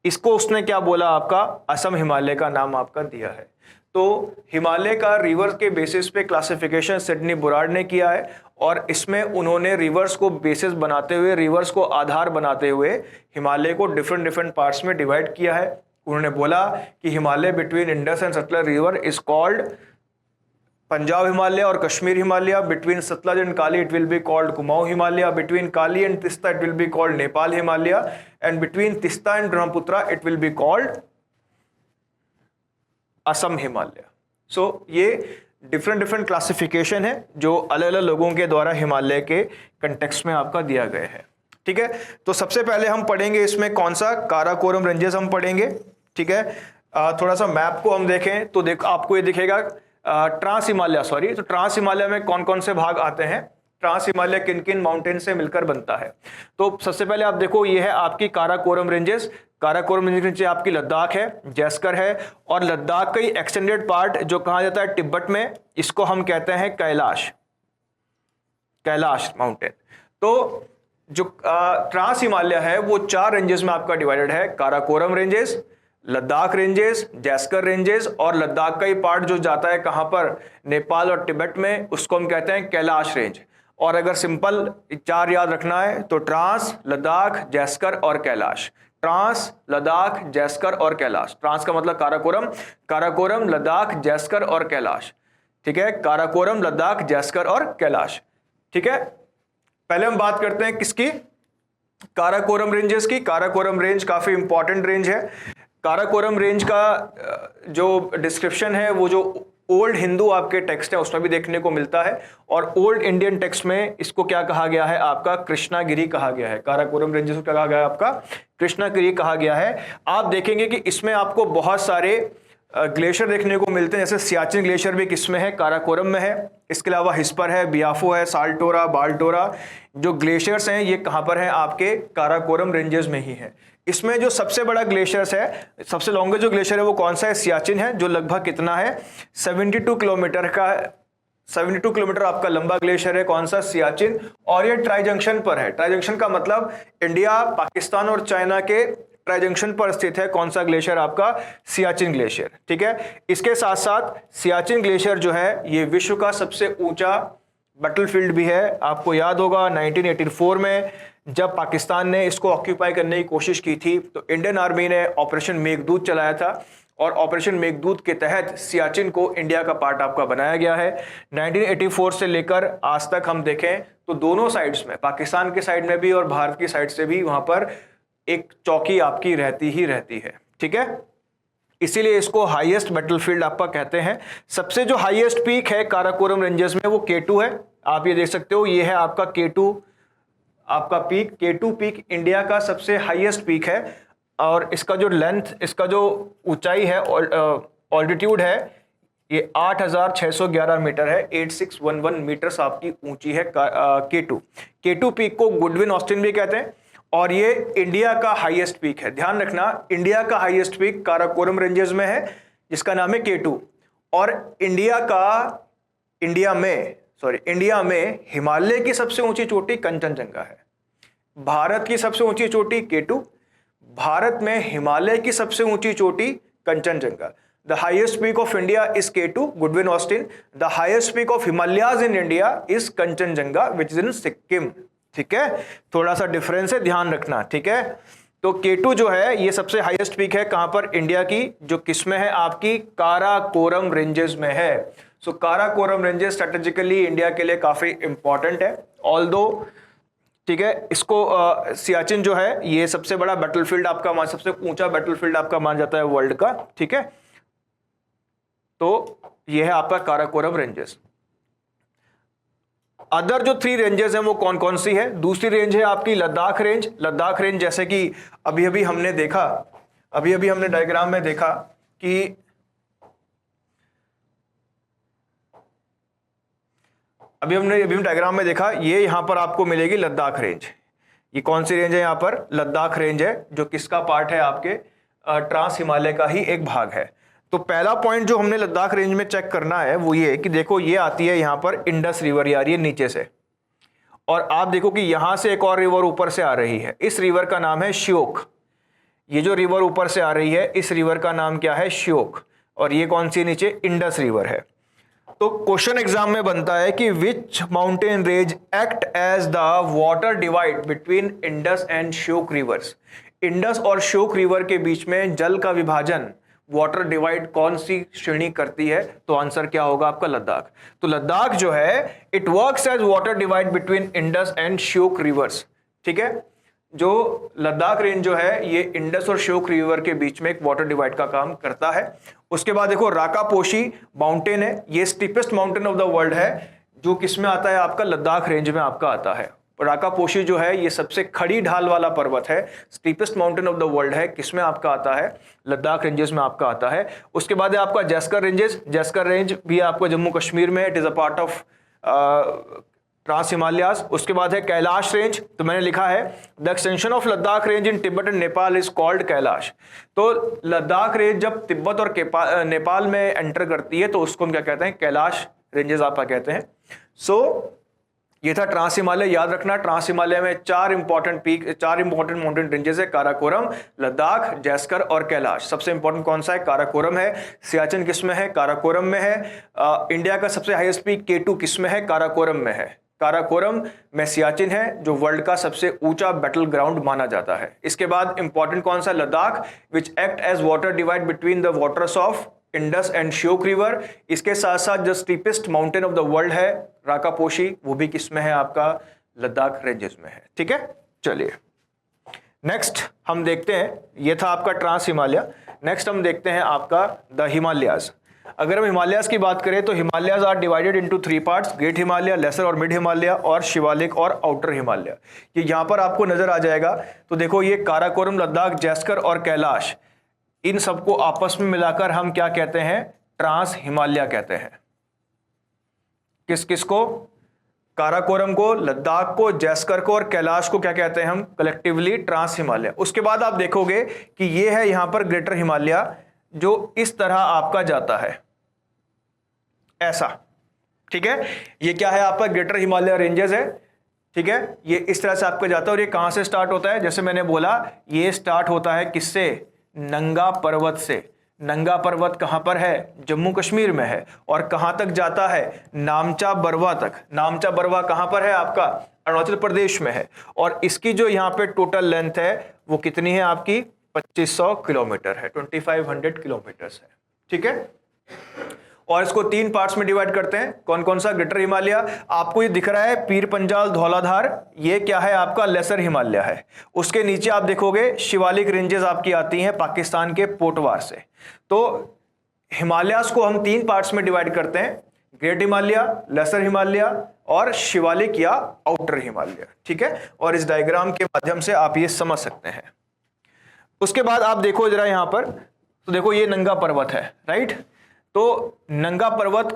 इसको उसने क्या बोला आपका? असम हिमालय का नाम आपका दिया है। तो हिमालय का रिवर के बेसिस पे क्लासिफिकेशन सिडनी बुरार्ड ने किया है, और इसमें उन्होंने रिवर्स को बेसिस बनाते हुए, रिवर्स को आधार बनाते हुए हिमालय को डिफरेंट पार्ट्स में डिवाइड किया है। उन्होंने बोला कि Himalaya between Indus and Sutlej river is called Punjab Himalaya और Kashmir Himalaya, between Sutlej and Kali it will be called Kumaon Himalaya, between Kali and Teesta it will be called Nepal Himalaya, and between Teesta and Brahmaputra it will be called Assam Himalaya. So ये डिफरेंट क्लासिफिकेशन है जो अलग अलग लोगों के द्वारा हिमालय के कंटेक्स्ट में आपका दिया गया है। ठीक है, तो सबसे पहले हम पढ़ेंगे इसमें कौन सा? काराकोरम रेंजेस हम पढ़ेंगे। ठीक है, थोड़ा सा मैप को हम देखें तो आपको ये दिखेगा ट्रांस हिमालय, सॉरी, तो ट्रांस हिमालय में कौन कौन से भाग आते हैं, ट्रांस हिमालय किन किन माउंटेन से मिलकर बनता है। तो सबसे पहले आप देखो, ये है आपकी काराकोरम रेंजेस। काराकोरम रेंज के नीचे आपकी लद्दाख है, जैस्कर है, और लद्दाख का ही एक्सटेंडेड पार्ट जो कहा जाता है तिब्बत में, इसको हम कहते हैं कैलाश, कैलाश माउंटेन। तो जो ट्रांस हिमालय है वो 4 रेंजेस में आपका डिवाइडेड है, Karakoram ranges, Ladakh ranges, Zaskar ranges, और लद्दाख का ही पार्ट जो जाता है कहां पर, नेपाल और तिब्बत में, उसको हम कहते हैं कैलाश रेंज। और अगर सिंपल 4 याद रखना है तो ट्रांस, लद्दाख, जैस्कर और कैलाश। ट्रांस, लद्दाख, जैस्कर और कैलाश। ट्रांस का मतलब काराकोरम, काराकोरम, लद्दाख, जैस्कर और कैलाश। ठीक है, काराकोरम, लद्दाख, जैस्कर और कैलाश। ठीक है, पहले हम बात करते हैं किसकी, काराकोरम रेंजेस की। काराकोरम रेंज काफी इंपॉर्टेंट रेंज है। काराकोरम रेंज का जो डिस्क्रिप्शन है वो जो ओल्ड हिंदू आपके टेक्स्ट है उसमें भी देखने को मिलता है, और ओल्ड इंडियन टेक्स्ट में इसको क्या कहा गया है, आपका कृष्णागिरी कहा गया है। काराकोरम रेंजेस को क्या कहा गया है, आपका कृष्णागिरी कहा गया है। आप देखेंगे कि इसमें आपको बहुत सारे ग्लेशियर देखने को मिलते हैं, जैसे सियाचिन ग्लेशियर भी किसमें है, काराकोरम में है। इसके अलावा हिस्पर है, बियाफो है, साल्टोरा, बाल्टोरा, जो ग्लेशियर्स हैं ये कहां पर हैं, आपके काराकोरम रेंजेस में ही है। इसमें जो सबसे बड़ा ग्लेशियर्स है, सबसे लॉन्गेस्ट जो ग्लेशियर है वो कौन सा है, सियाचिन है, जो लगभग कितना है, 72 किलोमीटर का, 72 किलोमीटर आपका लंबा ग्लेशियर है। कौन सा, सियाचिन। और ये ट्राई जंक्शन पर है। ट्राई जंक्शन का मतलब इंडिया, पाकिस्तान और चाइना के ट्राई जंक्शन पर स्थित है। कौन सा ग्लेशियर, आपका सियाचिन ग्लेशियर। ठीक है, इसके साथ साथ सियाचिन ग्लेशियर जो है ये विश्व का सबसे ऊंचा बैटलफील्ड भी है। आपको याद होगा 1984 में जब पाकिस्तान ने इसको ऑक्यूपाई करने की कोशिश की थी तो इंडियन आर्मी ने ऑपरेशन मेघदूत चलाया था, और ऑपरेशन मेघदूत के तहत सियाचिन को इंडिया का पार्ट आपका बनाया गया है। 1984 से लेकर आज तक हम देखें तो दोनों साइड्स में, पाकिस्तान के साइड में भी और भारत की साइड से भी, वहां पर एक चौकी आपकी रहती ही रहती है। ठीक है, इसीलिए इसको हाईएस्ट बैटलफील्ड आपका कहते हैं। सबसे जो हाईएस्ट पीक है काराकोरम रेंजेस में वो K2 है। आप ये देख सकते हो, ये है आपका K2 आपका पीक। K2 पीक इंडिया का सबसे हाईएस्ट पीक है, और इसका जो लेंथ, इसका जो ऊंचाई है, ऑल्टीट्यूड है, ये 8611 मीटर है। 8611 मीटर्स आपकी ऊंची है K2। K2 पीक को गुडविन ऑस्टिन भी कहते हैं, और ये इंडिया का हाईएस्ट पीक है। ध्यान रखना, इंडिया का हाईएस्ट पीक काराकोरम रेंजेस में है, जिसका नाम है K2। और इंडिया में हिमालय की सबसे ऊंची चोटी कंचनजंगा है। भारत की सबसे ऊंची चोटी K2, भारत में हिमालय की सबसे ऊंची चोटी Kanchenjunga. The highest peak of India is K2, Goodwin Austin. The highest peak of Himalayas in India is Kanchenjunga which is इन सिक्किम। ठीक है, थोड़ा सा डिफरेंस है, ध्यान रखना। ठीक है, तो K2 जो है ये सबसे हाईएस्ट पीक है कहां पर, इंडिया की, जो किस में है, आपकी काराकोरम रेंजेस में है। सो काराकोरम रेंजेस स्ट्रेटेजिकली इंडिया के लिए काफी इंपॉर्टेंट है, ऑल्दो। ठीक है, इसको सियाचिन जो है ये सबसे बड़ा बैटलफील्ड आपका, सबसे ऊंचा बैटलफील्ड आपका मान जाता है वर्ल्ड का। ठीक है, तो ये है आपका काराकोरम रेंजेस। अदर जो 3 रेंजेस हैं वो कौन कौन सी है, दूसरी रेंज है आपकी लद्दाख रेंज। लद्दाख रेंज जैसे कि अभी अभी हमने डायग्राम में देखा कि अभी डायग्राम में देखा, ये यहां पर आपको मिलेगी लद्दाख रेंज। ये कौन सी रेंज है, यहां पर लद्दाख रेंज है, जो किसका पार्ट है, आपके ट्रांस हिमालय का ही एक भाग है। तो पहला पॉइंट जो हमने लद्दाख रेंज में चेक करना है वो ये कि देखो, ये आती है यहां पर इंडस रिवर, आ रही है नीचे से, और आप देखो कि यहां से एक और रिवर ऊपर से आ रही है। इस रिवर का नाम है श्योक। ये जो रिवर ऊपर से आ रही है, इस रिवर का नाम क्या है, श्योक। और ये कौन सी नीचे, इंडस रिवर है। तो क्वेश्चन एग्जाम में बनता है कि which mountain range act as the water divide between Indus and Shyok rivers. Indus और श्योक रिवर के बीच में जल का विभाजन, वाटर डिवाइड कौन सी श्रेणी करती है, तो आंसर क्या होगा आपका, लद्दाख। तो लद्दाख जो है it works as water divide between Indus and Shyok rivers. ठीक है, जो लद्दाख रेंज जो है ये इंडस और श्योक रिवर के बीच में एक वाटर डिवाइड का काम करता है। उसके बाद देखो राकापोशी माउंटेन है, ये steepest mountain of the world है, जो किस में आता है आपका, लद्दाख रेंज में आपका आता है। राकापोशी जो है ये सबसे खड़ी ढाल वाला पर्वत है, steepest mountain of the world है, किसमें आपका आता है, लद्दाख रेंजेस में आपका आता है। उसके बाद है आपका जैस्कर रेंजेस, जैस्कर रेंज भी आपको जम्मू कश्मीर में, it is a part of trans Himalayas. उसके बाद है कैलाश रेंज, तो मैंने लिखा है the extension of Ladakh range in Tibet and Nepal is called Kailash. तो लद्दाख रेंज जब तिब्बत और नेपाल में एंटर करती है तो उसको हम क्या कहते हैं, कैलाश रेंजेस आप कहते हैं। सो ये था ट्रांस हिमालय। याद रखना ट्रांस हिमालय में चार इंपॉर्टेंट माउंटेन रेंजेस है, काराकोरम, लद्दाख, जैस्कर और कैलाश। सबसे इंपॉर्टेंट कौन सा है, काराकोरम है। सियाचिन किस में है, काराकोरम में है। इंडिया का सबसे हाईएस्ट पीक K2 किस में है, काराकोरम में है। काराकोरम में सियाचिन है जो वर्ल्ड का सबसे ऊंचा बैटल ग्राउंड माना जाता है। इसके बाद इंपॉर्टेंट कौन सा, Ladakh, which act as water divide between the waters of Indus and Shyok river. इसके साथ साथ जो steepest mountain of the world है राकापोशी, वो भी किस में है, आपका लद्दाख रेंजेस में है। ठीक है, चलिए नेक्स्ट हम देखते हैं, ये था आपका ट्रांस हिमालय। नेक्स्ट हम देखते हैं आपका द हिमालयाज। अगर हम हिमालयाज की बात करें तो Himalayas are divided into 3 parts, great Himalaya, lesser और मिड हिमालय और शिवालिक और आउटर हिमालय। ये यहां पर आपको नजर आ जाएगा। तो देखो ये काराकोरम, लद्दाख, जैस्कर और कैलाश, इन सबको आपस में मिलाकर हम क्या कहते हैं, ट्रांस हिमालय कहते हैं। किस किस को, काराकोरम को, लद्दाख को, जैस्कर को और कैलाश को क्या कहते हैं हम, कलेक्टिवली ट्रांस हिमालय। उसके बाद आप देखोगे कि ये है यहां पर ग्रेटर हिमालय जो इस तरह आपका जाता है ऐसा। ठीक है, ये क्या है आपका ग्रेटर हिमालय रेंजेस है। ठीक है, ये इस तरह से आपका जाता है। और ये कहां से स्टार्ट होता है, जैसे मैंने बोला ये स्टार्ट होता है किससे, नंगा पर्वत से। नंगा पर्वत कहां पर है, जम्मू कश्मीर में है। और कहां तक जाता है, नामचा बरवा तक। नामचा बरवा कहां पर है आपका, अरुणाचल प्रदेश में है। और इसकी जो यहां पे टोटल लेंथ है वो कितनी है आपकी, 2500 किलोमीटर है, 2500 किलोमीटर है। ठीक है, और इसको 3 पार्ट्स में डिवाइड करते हैं। कौन कौन सा, ग्रेटर हिमालय, आपको ये दिख रहा है पीर पंजाल, धौलाधार, ये क्या है आपका लेसर हिमालय है। उसके नीचे आप देखोगे शिवालिक रेंजेस आपकी आती हैं पाकिस्तान के पोटवार से। तो हिमालयास को हम 3 पार्ट्स में डिवाइड करते हैं, ग्रेट हिमालय, लेसर हिमालय और शिवालिक या आउटर हिमालय। ठीक है, और इस डायग्राम के माध्यम से आप ये समझ सकते हैं। उसके बाद आप देखो जरा यहां पर, तो देखो ये नंगा पर्वत है, राइट। तो नंगा पर्वत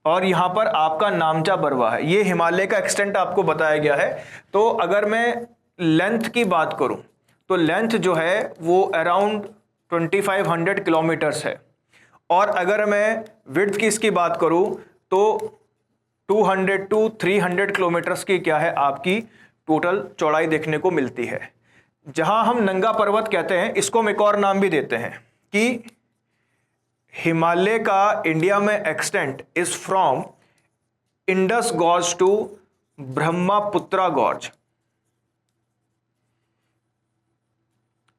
और यहां पर आपका नामचा बरवा है, ये हिमालय का एक्सटेंट आपको बताया गया है। तो अगर मैं लेंथ की बात करूं तो लेंथ जो है वो अराउंड 2500 किलोमीटर्स है। और अगर मैं विड्थ की इसकी बात करूं तो 200 to 300 किलोमीटर्स की क्या है आपकी टोटल चौड़ाई देखने को मिलती है। जहां हम नंगा पर्वत कहते हैं, इसको हम एक और नाम भी देते हैं कि हिमालय का इंडिया में extent is from Indus gorge to Brahmaputra gorge.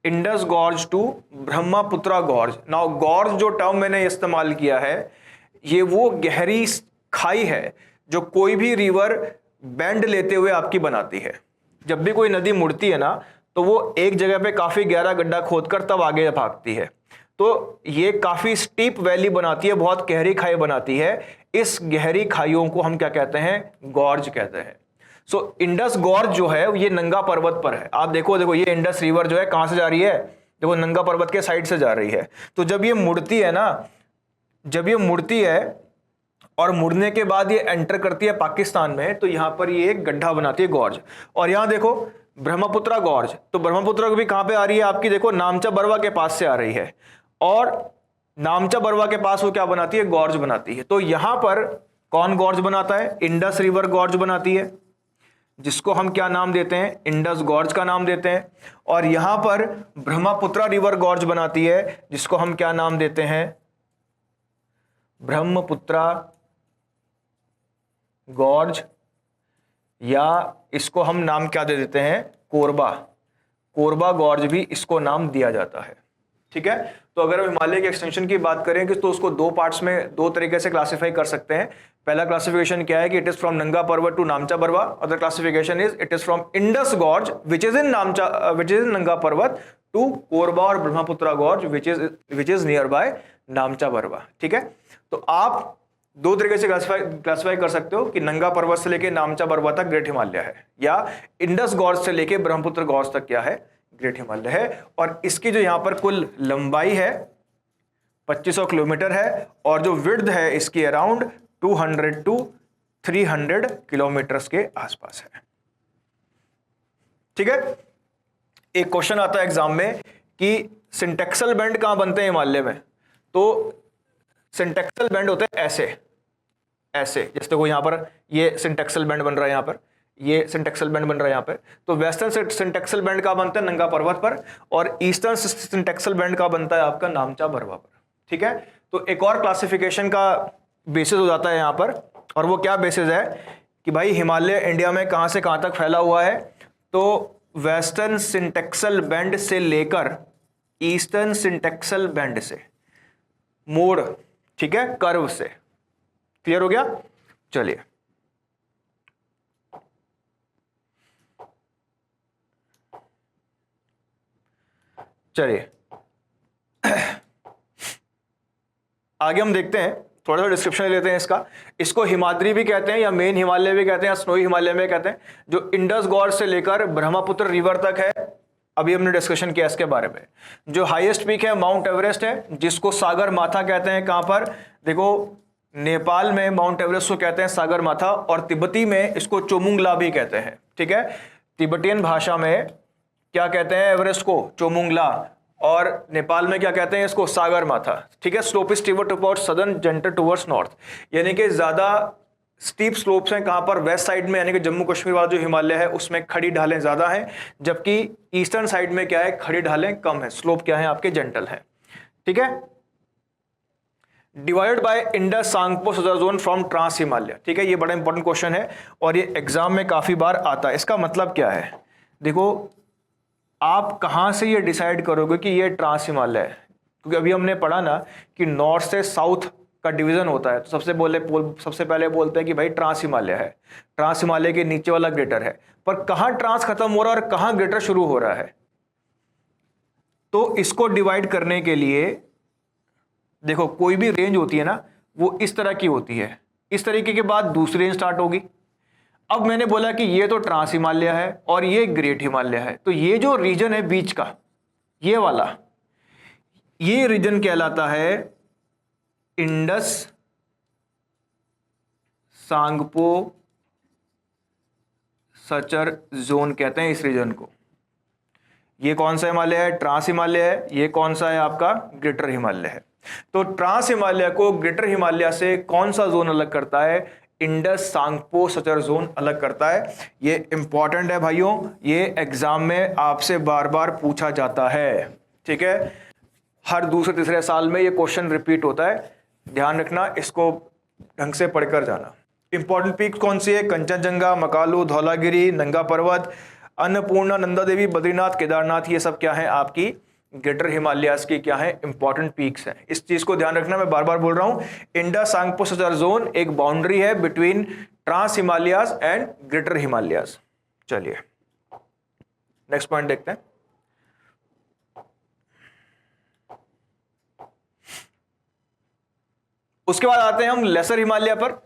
Indus gorge to Brahmaputra gorge. Now gorge जो टर्म मैंने इस्तेमाल किया है, ये वो गहरी खाई है जो कोई भी रिवर बेंड लेते हुए आपकी बनाती है। जब भी कोई नदी मुड़ती है ना, तो वो एक जगह पे काफी गहरा गड्ढा खोदकर तब आगे भागती है। तो ये काफी स्टीप वैली बनाती है, बहुत गहरी खाई बनाती है। इस गहरी खाइयों को हम क्या कहते हैं, गॉर्ज कहते हैं। सो इंडस गॉर्ज जो है ये नंगा पर्वत पर है। आप देखो ये इंडस रिवर जो है कहां से जा रही है, देखो नंगा पर्वत के साइड से जा रही है। तो जब ये मुड़ती है ना, जब ये मुड़ती है और मुड़ने के बाद ये एंटर करती है पाकिस्तान में, तो यहां पर ये एक गड्ढा बनाती है, गॉर्ज। और यहां देखो ब्रह्मपुत्रा गॉर्ज, तो ब्रह्मपुत्रा भी कहां पे आ रही है आपकी, देखो नामचा बरवा के पास से आ रही है। और नामचा बरवा के पास वो क्या बनाती है, गॉर्ज बनाती है। तो यहां पर कौन गॉर्ज बनाता है, इंडस रिवर गॉर्ज बनाती है, जिसको हम क्या नाम देते हैं, इंडस गॉर्ज का नाम देते हैं। और यहां पर ब्रह्मपुत्रा रिवर गॉर्ज बनाती है, जिसको हम क्या नाम देते हैं, ब्रह्मपुत्रा गॉर्ज, या इसको हम नाम क्या दे देते हैं, कोरबा। कोरबा गॉर्ज भी इसको नाम दिया जाता है। ठीक है, तो अगर हम हिमालय के एक्सटेंशन की बात करें कि तो उसको 2 पार्ट्स में 2 तरीके से क्लासिफाई कर सकते हैं। पहला क्लासिफिकेशन क्या है कि it is from Nanga Parbat to Namcha Barwa. Other classification it is from Indus gorge which is in Nanga Parbat to Korba और Brahmaputra gorge which is near by Namcha Barwa. ठीक है, तो आप दो तरीके से क्लासिफाई कर सकते हो कि नंगा पर्वत से लेके नामचा पर्वत तक ग्रेट हिमालय है, या इंडस गॉर्ज से लेके ब्रह्मपुत्र गॉर्ज तक क्या है, ग्रेट हिमालय है। और इसकी जो यहां पर कुल लंबाई है 2500 किलोमीटर है, और जो विड्थ है इसकी अराउंड 200 to 300 किलोमीटर के आसपास है। ठीक है। एक क्वेश्चन आता है एग्जाम में कि सिंटेक्सल बैंड कहां बनते हैं हिमालय में, तो सिंटेक्सल बैंड होते हैं ऐसे ऐसे, जैसे देखो यहां पर ये सिंटेक्सल बैंड बन रहा है, यहां पर ये सिंटेक्सल बैंड बन रहा है यहां पर। तो वेस्टर्न सिंटेक्सल बैंड का बनता है नंगा पर्वत पर, और ईस्टर्न सिंटेक्सल बैंड का बनता है आपका नामचा बरवा पर। ठीक है। तो एक और क्लासिफिकेशन का बेसिस हो जाता है यहां पर, और वो क्या बेसिस है कि भाई हिमालय इंडिया में कहां से कहां तक फैला हुआ है, तो वेस्टर्न सिंटेक्सल बैंड से लेकर ईस्टर्न सिंटेक्सल बैंड से, मोड़, ठीक है, कर्व से। क्लियर हो गया। चलिए चलिए आगे हम देखते हैं, थोड़ा सा डिस्क्रिप्शन लेते हैं इसका। इसको हिमाद्री भी कहते हैं, या मेन हिमालय भी कहते हैं, या स्नोई हिमालय में कहते हैं। जो इंडस गॉर्ज से लेकर ब्रह्मपुत्र रिवर तक है, अभी हमने डिस्कशन किया इसके बारे में। जो हाईएस्ट पीक है माउंट एवरेस्ट है, जिसको सागर माथा कहते हैं। कहां पर, देखो नेपाल में माउंट एवरेस्ट को कहते हैं सागर माथा, और तिब्बती में इसको चोमुंगला भी कहते हैं। ठीक है। तिब्बतियन भाषा में क्या कहते हैं एवरेस्ट को, चोमुंगला, और नेपाल में क्या कहते हैं इसको, सागर माथा। ठीक है। Slope is steeper towards southern, gentle towards north, यानी कि ज्यादा स्टीप स्लोप्स हैं कहां पर, वेस्ट साइड में, यानी कि जम्मू कश्मीर वाला जो हिमालय है उसमें खड़ी ढालें ज्यादा हैं, जबकि ईस्टर्न साइड में क्या है, खड़ी ढालें कम है, स्लोप क्या है आपके, जेंटल है। ठीक है। डिवाइडेड बाय इंडस सांगपो सदर जोन फ्रॉम ट्रांस हिमालय। ठीक है। ये बड़ा इंपॉर्टेंट क्वेश्चन है, और ये एग्जाम में काफी बार आता है। इसका मतलब क्या है, देखो आप कहां से ये डिसाइड करोगे कि ये ट्रांस हिमालय है, क्योंकि अभी हमने पढ़ा ना कि नॉर्थ से साउथ का डिवीजन होता है, तो सबसे पहले बोलते हैं कि भाई ट्रांस हिमालय है, ट्रांस हिमालय के नीचे वाला ग्रेटर है। पर कहां ट्रांस खत्म हो रहा है और कहां ग्रेटर शुरू हो रहा है, तो इसको डिवाइड करने के लिए देखो कोई भी रेंज होती है ना, वो इस तरह की होती है, इस तरीके के बाद दूसरी रेंज स्टार्ट होगी। अब मैंने बोला कि ये तो ट्रांस हिमालय है और ये ग्रेट हिमालय है, तो ये जो रीजन है बीच का, ये वाला, ये रीजन कहलाता है इंडस सांगपो सचर जोन कहते हैं इस रीजन को। ये कौन सा हिमालय है, ट्रांस हिमालय है। ये कौन सा है आपका, ग्रेटर हिमालय है। तो ट्रांस हिमालय को ग्रेटर हिमालय से कौन सा जोन अलग करता है, इंडस सांगपो सचर जोन अलग करता है। ये इंपॉर्टेंट है भाइयों, ये एग्जाम में आपसे बार बार पूछा जाता है। ठीक है। हर दूसरे तीसरे साल में ये क्वेश्चन रिपीट होता है, ध्यान रखना, इसको ढंग से पढ़कर जाना। इंपॉर्टेंट पीक कौन सी है, कंचनजंगा, मकालू, धौलागिरी, नंगा पर्वत, अन्नपूर्णा, नंदा देवी, बद्रीनाथ, केदारनाथ, ये सब क्या है आपकी ग्रेटर हिमालयाज की क्या है, इंपॉर्टेंट पीक्स हैं। इस चीज को ध्यान रखना, मैं बार बार बोल रहा हूं। इंडस सांगपो सचर जोन एक बाउंड्री है between trans Himalayas and greater Himalayas. चलिए नेक्स्ट पॉइंट देखते हैं। उसके बाद आते हैं हम लेसर हिमालय पर।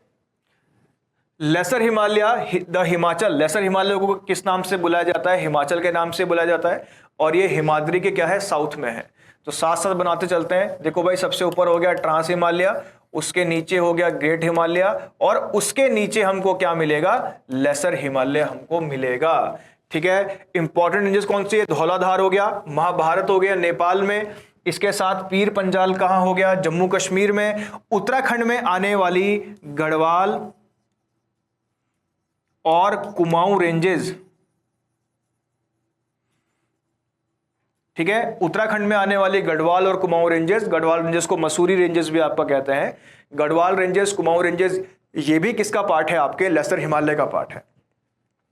Lesser Himalaya, the Himachal, lesser Himalaya को किस नाम से बुलाया जाता है, हिमाचल के नाम से बुलाया जाता है, और ये हिमाद्री के क्या है, साउथ में है। तो साथ साथ बनाते चलते हैं। देखो भाई, सबसे ऊपर हो गया ट्रांस हिमालय, उसके नीचे हो गया ग्रेट हिमालय, और उसके नीचे हमको क्या मिलेगा, लेसर हिमालय हमको मिलेगा। ठीक है। इंपॉर्टेंट रेंजेस कौन सी है, धौलाधार हो गया, महाभारत हो गया नेपाल में, इसके साथ पीर पंजाल कहां हो गया, जम्मू कश्मीर में, उत्तराखंड में आने वाली गढ़वाल और कुमाऊं रेंजेस। ठीक है। उत्तराखंड में आने वाली गढ़वाल और कुमाऊं रेंजेस, गढ़वाल रेंजेस को मसूरी रेंजेस भी आपका कहते हैं। गढ़वाल रेंजेस, कुमाऊं रेंजेस, ये भी किसका पार्ट है, आपके लेसर हिमालय का पार्ट है।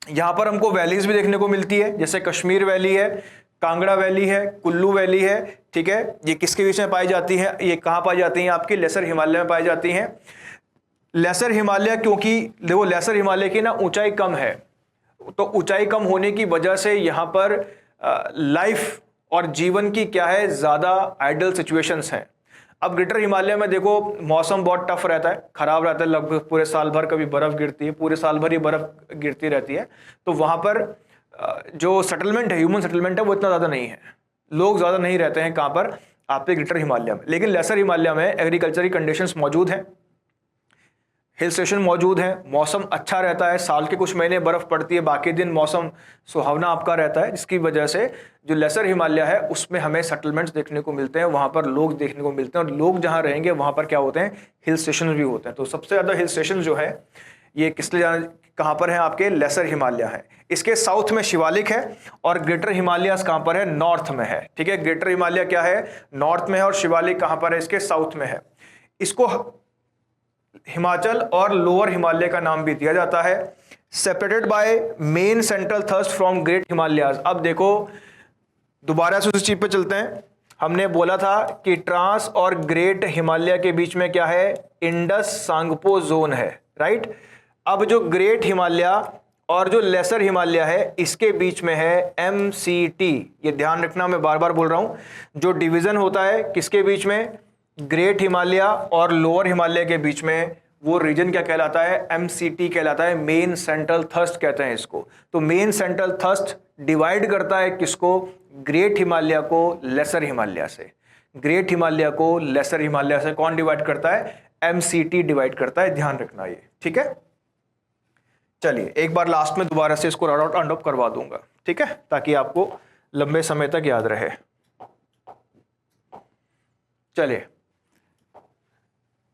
यहां पर हमको वैलीज भी देखने को मिलती है, जैसे कश्मीर वैली है, कांगड़ा वैली है, कुल्लू वैली है। ठीक है। ये किसके बीच में पाई जाती है, ये कहां पाई जाती है, आपकी लेसर हिमालय में पाई जाती हैं। लेसर हिमालय, क्योंकि देखो लेसर हिमालय की ना ऊंचाई कम है, तो ऊंचाई कम होने की वजह से यहां पर लाइफ और जीवन की क्या है, ज्यादा आइडल सिचुएशंस हैं। अब ग्रेटर हिमालय में देखो मौसम बहुत टफ रहता है, खराब रहता है, लगभग पूरे साल भर कभी बर्फ गिरती है, पूरे साल भर ही बर्फ गिरती रहती है। तो वहाँ पर जो सेटलमेंट है, ह्यूमन सेटलमेंट है, वो इतना ज़्यादा नहीं है, लोग ज़्यादा नहीं रहते हैं कहाँ पर, आपके ग्रेटर हिमालय में। लेकिन लेसर हिमालय में एग्रीकल्चरल कंडीशंस मौजूद हैं, हिल स्टेशन मौजूद हैं, मौसम अच्छा रहता है, साल के कुछ महीने बर्फ़ पड़ती है, बाकी दिन मौसम सुहावना आपका रहता है, जिसकी वजह से जो लेसर हिमालय है उसमें हमें सेटलमेंट्स देखने को मिलते हैं, वहाँ पर लोग देखने को मिलते हैं, और लोग जहाँ रहेंगे वहाँ पर क्या होते हैं, हिल स्टेशन भी होते हैं। तो सबसे ज़्यादा हिल स्टेशन जो है ये किस लिए कहाँ पर है, आपके लेसर हिमालय है। इसके साउथ में शिवालिक है, और ग्रेटर हिमालयस कहाँ पर है, नॉर्थ में है। ठीक है, ग्रेटर हिमालय क्या है, नॉर्थ में है, और शिवालिक कहाँ पर है, इसके साउथ में है। इसको हिमाचल और लोअर हिमालय का नाम भी दिया जाता है। Separated by main central thrust from great Himalayas. अब देखो दोबारा से उस चीज पे चलते हैं, हमने बोला था कि ट्रांस और ग्रेट हिमालय के बीच में क्या है, इंडस सांगपो जोन है, राइट। अब जो ग्रेट हिमालय और जो लेसर हिमालय है इसके बीच में है MCT। ये ध्यान रखना, मैं बार बार बोल रहा हूं, जो डिवीजन होता है किसके बीच में, ग्रेट हिमालय और लोअर हिमालय के बीच में, वो रीजन क्या कहलाता है, MCT कहलाता है, मेन सेंट्रल थर्स्ट कहते हैं इसको। तो मेन सेंट्रल थर्स्ट डिवाइड करता है किसको, ग्रेट हिमालय को लेसर हिमालय से। ग्रेट हिमालय को लेसर हिमालय से कौन डिवाइड करता है, MCT डिवाइड करता है, ध्यान रखना ये, ठीक है। चलिए एक बार लास्ट में दोबारा से इसको राउंड अप करवा दूंगा, ठीक है, ताकि आपको लंबे समय तक याद रहे। चलिए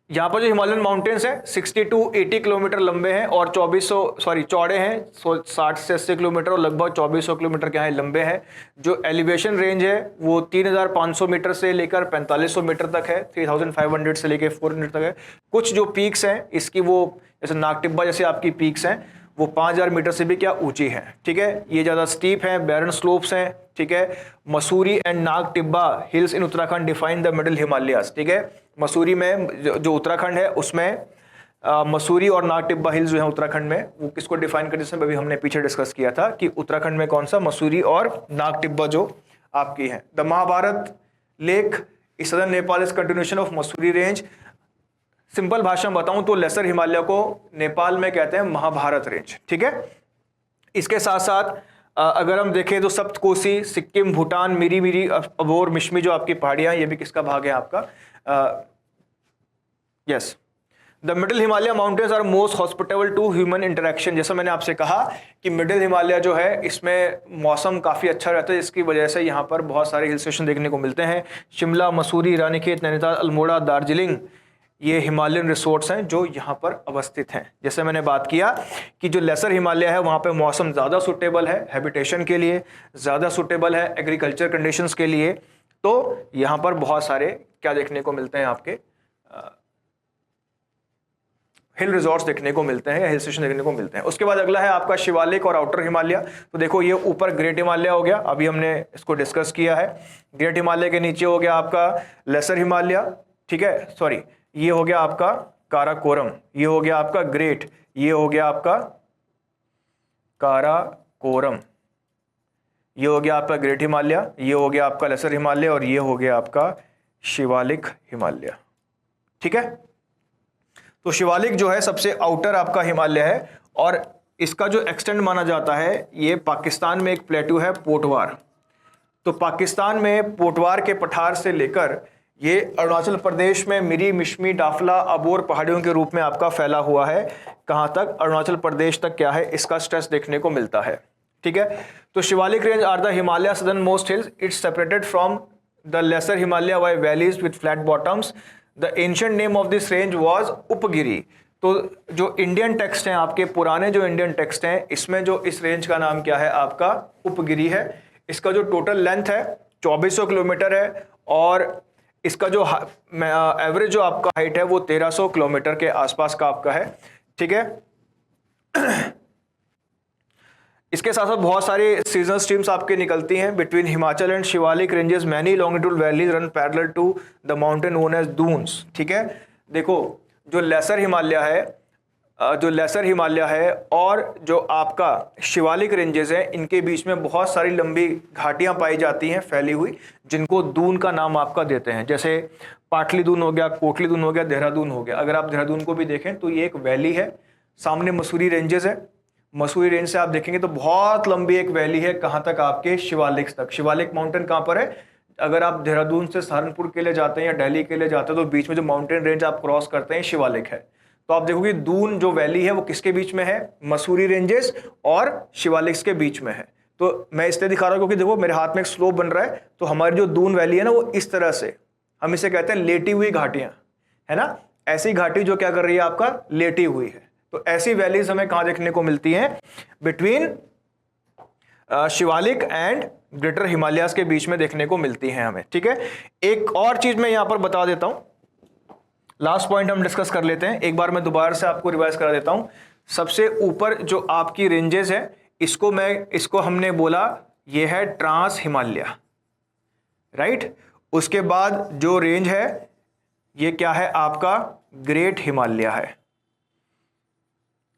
यहाँ पर जो हिमालयन माउंटेन्स हैं 60 to 80 किलोमीटर लंबे हैं और चौड़े हैं, 60 से 80 किलोमीटर और लगभग 2400 किलोमीटर क्या है, लंबे हैं। जो एलिवेशन रेंज है वो 3500 मीटर से लेकर 4500 मीटर तक है, 3500 से लेकर 400 तक है। कुछ जो पीक्स हैं इसकी, वो जैसे नागटिब्बा जैसे आपकी पीक्स हैं वो 5000 मीटर से भी क्या ऊंची है, ठीक है। ये ज़्यादा स्टीप हैं, बैरन स्लोप्स हैं, ठीक है। Mussoorie and Nag Tibba hills in Uttarakhand define the middle Himalayas, ठीक है। मसूरी में जो उत्तराखंड है उसमें मसूरी और नागटिब्बा हिल्स जो है उत्तराखंड में, वो किसको डिफाइन करते हैं, अभी हमने पीछे डिस्कस किया था कि उत्तराखंड में कौन सा, मसूरी और नागटिब्बा जो आपकी है। द महाभारत लेक इस southern Nepal is continuation of Mussoorie range. Simple भाषा में बताऊं तो लेसर हिमालय को नेपाल में कहते हैं महाभारत रेंज, ठीक है। इसके साथ साथ अगर हम देखें तो सप्तकोसी, सिक्किम, भूटान, मिरी, अबोर, मिशमी जो आपकी पहाड़ियां, ये भी किसका भाग है आपका, yes. The middle Himalaya mountains are most hospitable to human interaction. जैसा मैंने आपसे कहा कि मिडिल हिमालय जो है इसमें मौसम काफ़ी अच्छा रहता है, जिसकी वजह से यहाँ पर बहुत सारे हिल स्टेशन देखने को मिलते हैं। शिमला, मसूरी, रानीखेत, नैनीताल, अल्मोड़ा, दार्जिलिंग, ये हिमालयन रिसोर्ट्स हैं जो यहाँ पर अवस्थित हैं। जैसे मैंने बात किया कि जो लेसर हिमालय है वहाँ पे मौसम ज़्यादा सूटेबल है हैबिटेशन के लिए, ज़्यादा सूटेबल है एग्रीकल्चर कंडीशंस के लिए। तो यहाँ पर बहुत सारे क्या देखने को मिलते हैं, आपके हिल रिजॉर्ट्स देखने को मिलते हैं या हिल स्टेशन देखने को मिलते हैं। उसके बाद अगला है आपका शिवालिक और आउटर हिमालय। तो देखो ये ऊपर ग्रेट हिमालय हो गया, अभी हमने इसको डिस्कस किया है। ग्रेट हिमालय के नीचे हो गया आपका लेसर हिमालय, ठीक है, सॉरी, ये हो गया आपका काराकोरम, ये हो गया आपका ग्रेट, ये हो गया आपका काराकोरम, ये हो गया आपका ग्रेट हिमालय, ये हो गया आपका लेसर हिमालय, और ये हो गया आपका शिवालिक हिमालय, ठीक है। तो शिवालिक जो है सबसे आउटर आपका हिमालय है, और इसका जो एक्सटेंड माना जाता है, ये पाकिस्तान में एक प्लेटू है पोटवार। तो पाकिस्तान में पोटवार के पठार से लेकर ये अरुणाचल प्रदेश में मिरी, मिशमी, डाफला, अबोर पहाड़ियों के रूप में आपका फैला हुआ है। कहाँ तक, अरुणाचल प्रदेश तक क्या है, इसका स्ट्रेस देखने को मिलता है, ठीक है। तो Shivalik range are the Himalaya southernmost hills, it's separated from the lesser Himalaya by valleys with flat bottoms. The ancient name of this range was Upagiri. तो जो इंडियन टेक्स्ट हैं आपके, पुराने जो इंडियन टेक्स्ट हैं, इसमें जो इस रेंज का नाम क्या है आपका, उपगिरी है। इसका जो टोटल लेंथ है 2400 किलोमीटर है, और इसका जो एवरेज जो आपका हाइट है वो 1300 किलोमीटर के आसपास का आपका है, ठीक है। इसके साथ साथ बहुत सारी सीजनल स्ट्रीम्स आपके निकलती हैं between Himachal and Shivalik ranges. Many longitude valleys run parallel to the mountain known as Duns, ठीक है। देखो जो लेसर हिमालय है और जो आपका शिवालिक रेंजेस हैं, इनके बीच में बहुत सारी लंबी घाटियां पाई जाती हैं फैली हुई, जिनको दून का नाम आपका देते हैं। जैसे पाटलिपुत्र हो गया, कोटलिपुत्र हो गया, देहरादून हो गया। अगर आप देहरादून को भी देखें तो ये एक वैली है, सामने मसूरी रेंजेस है, मसूरी रेंज से आप देखेंगे तो बहुत लंबी एक वैली है, कहाँ तक, आपके शिवालिक तक। शिवालिक माउंटेन कहाँ पर है? अगर आप देहरादून से सहारनपुर के लिए जाते हैं या दिल्ली के लिए जाते हैं तो बीच में जो माउंटेन रेंज आप क्रॉस करते हैं शिवालिक है। तो आप देखोगे दून जो वैली है वो किसके बीच में है? मसूरी रेंजेस और शिवालिक्स के बीच में है। तो मैं इसलिए दिखा रहा हूँ क्योंकि देखो मेरे हाथ में एक स्लोप बन रहा है, तो हमारी जो दून वैली है ना वो इस तरह से, हम इसे कहते हैं लेटी हुई घाटियां, है ना, ऐसी घाटी जो क्या कर रही है, आपका लेटी हुई है। तो ऐसी वैलीज हमें कहां देखने को मिलती हैं? Between Shivalik and greater Himalayas के बीच में देखने को मिलती हैं हमें, ठीक है। एक और चीज मैं यहां पर बता देता हूं, लास्ट पॉइंट हम डिस्कस कर लेते हैं, एक बार मैं दोबारा से आपको रिवाइज करा देता हूं। सबसे ऊपर जो आपकी रेंजेस है, इसको हमने बोला ये है ट्रांस हिमालय, राइट। उसके बाद जो रेंज है ये क्या है? आपका ग्रेट हिमालय है,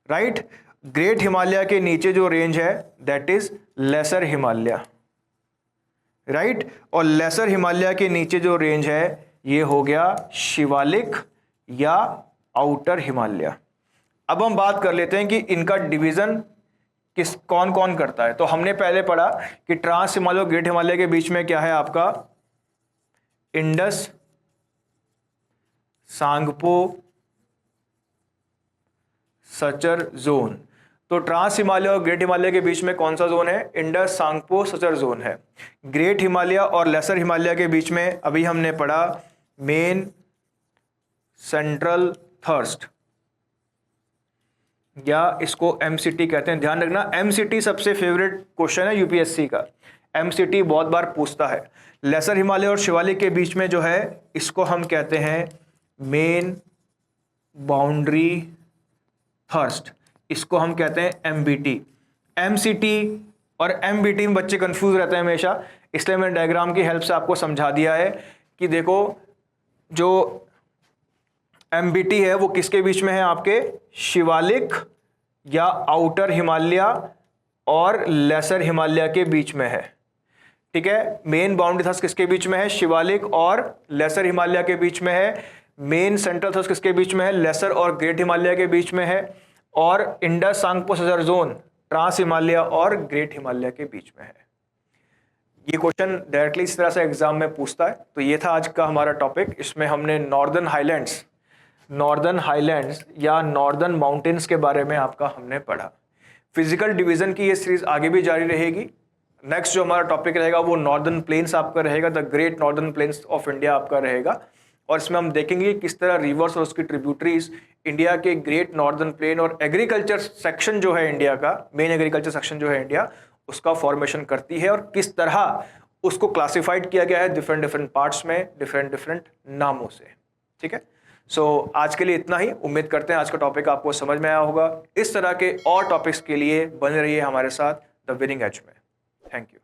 राइट। ग्रेट हिमालय के नीचे जो रेंज है that is lesser Himalaya, right. और लेसर हिमालय के नीचे जो रेंज है ये हो गया शिवालिक या आउटर हिमालय। अब हम बात कर लेते हैं कि इनका डिवीजन कौन कौन करता है। तो हमने पहले पढ़ा कि ट्रांस हिमालय और ग्रेट हिमालय के बीच में क्या है आपका? Indus, Tsangpo, suture zone. तो ट्रांस हिमालय और ग्रेट हिमालय के बीच में कौन सा जोन है? इंडस, सांगपो, सचर जोन है। ग्रेट हिमालय और लेसर हिमालय के बीच में अभी हमने पढ़ा मेन, सेंट्रल, थर्स्ट, या इसको एमसीटी कहते हैं। ध्यान रखना एमसीटी सबसे फेवरेट क्वेश्चन है यूपीएससी का, एमसीटी बहुत बार पूछता है। लेसर हिमालय और शिवालिक के बीच में जो है इसको हम कहते हैं मेन बाउंड्री थर्स्ट, इसको हम कहते हैं एमबीटी। एमसीटी और एमबीटी में बच्चे कंफ्यूज रहते हैं हमेशा, इसलिए मैंने डायग्राम की हेल्प से आपको समझा दिया है कि देखो जो एमबीटी है वो किसके बीच में है? आपके शिवालिक या आउटर हिमालय और लेसर हिमालय के बीच में है, ठीक है। मेन बाउंड्री थर्स्ट किसके बीच में है? शिवालिक और लेसर हिमालय के बीच में है। मेन सेंट्रल थर्स्ट किसके बीच में है? लेसर और ग्रेट हिमालय के बीच में है। और Indus, Tsangpo, suture zone trans Himalaya और ग्रेट हिमालय के बीच में है। ये क्वेश्चन डायरेक्टली इस तरह से एग्जाम में पूछता है। तो ये था आज का हमारा टॉपिक। इसमें हमने नॉर्दर्न हाईलैंड्स या नॉर्दर्न माउंटेन्स के बारे में आपका हमने पढ़ा। फिजिकल डिवीजन की ये सीरीज आगे भी जारी रहेगी। नेक्स्ट जो हमारा टॉपिक रहेगा वो नॉर्दर्न प्लेन्स आपका रहेगा, the great northern plains of India आपका रहेगा। और इसमें हम देखेंगे किस तरह रिवर्स और उसकी ट्रिब्यूटरीज इंडिया के ग्रेट नॉर्दर्न प्लेन और एग्रीकल्चर सेक्शन जो है इंडिया का, मेन एग्रीकल्चर सेक्शन जो है इंडिया, उसका फॉर्मेशन करती है और किस तरह उसको क्लासिफाइड किया गया है डिफरेंट पार्ट्स में, डिफरेंट नामों से, ठीक है। सो आज के लिए इतना ही। उम्मीद करते हैं आज का टॉपिक आपको समझ में आया होगा। इस तरह के और टॉपिक्स के लिए बने रहिए हमारे साथ द विनिंग एज में। Thank you.